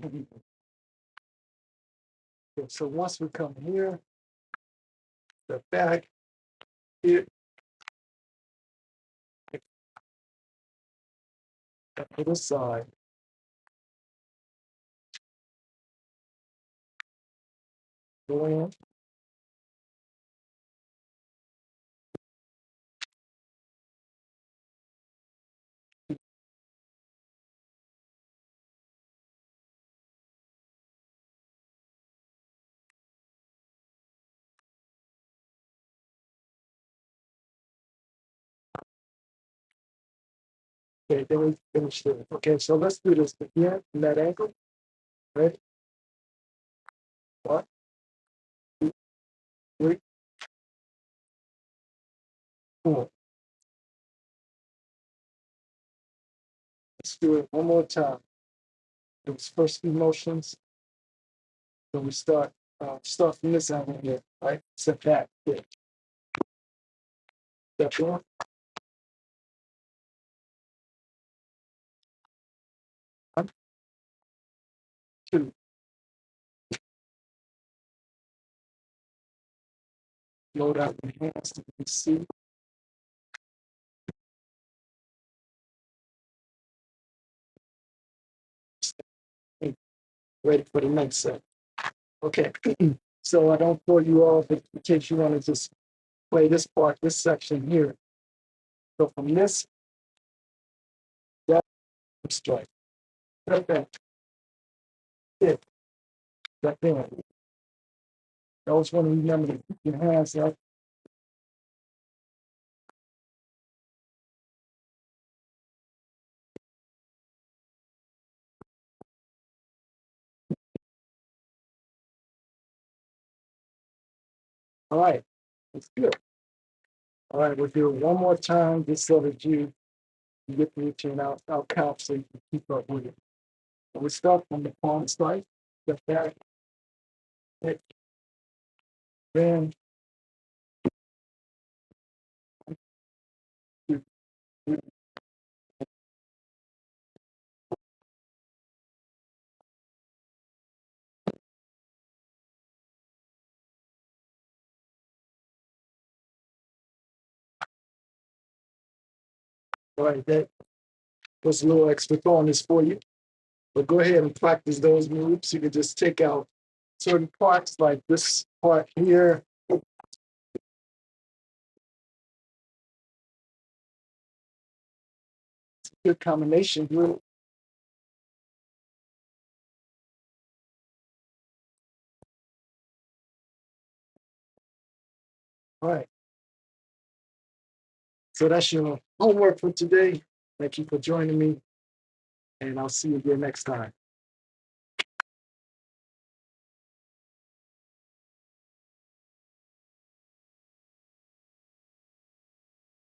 Okay, so once we come here, the back here, to the side, go in. Okay, then we finish there. Okay, so let's do this again in that angle. Ready? One, two, three, four. Let's do it one more time. Those first few motions. So we start from this angle here, right? Step back, here. Step one, one, two. Load out your hands to the seat. Ready for the next set. Okay, so I don't throw you off in case you want to just play this part, this section here. So from this, that strike, step back, hit, step in. I always want to remember to keep your hands up. All right, that's good. All right, we'll do it one more time just so that you get the routine. I'll count so you can keep up with it. So we start from the palm strike, step back, hit, then you, you, all right, that was a little extra bonus for you. But go ahead and practice those moves. You can just take out certain parts like this part here. Good combination group. All right. So that's your homework for today. Thank you for joining me, and I'll see you again next time.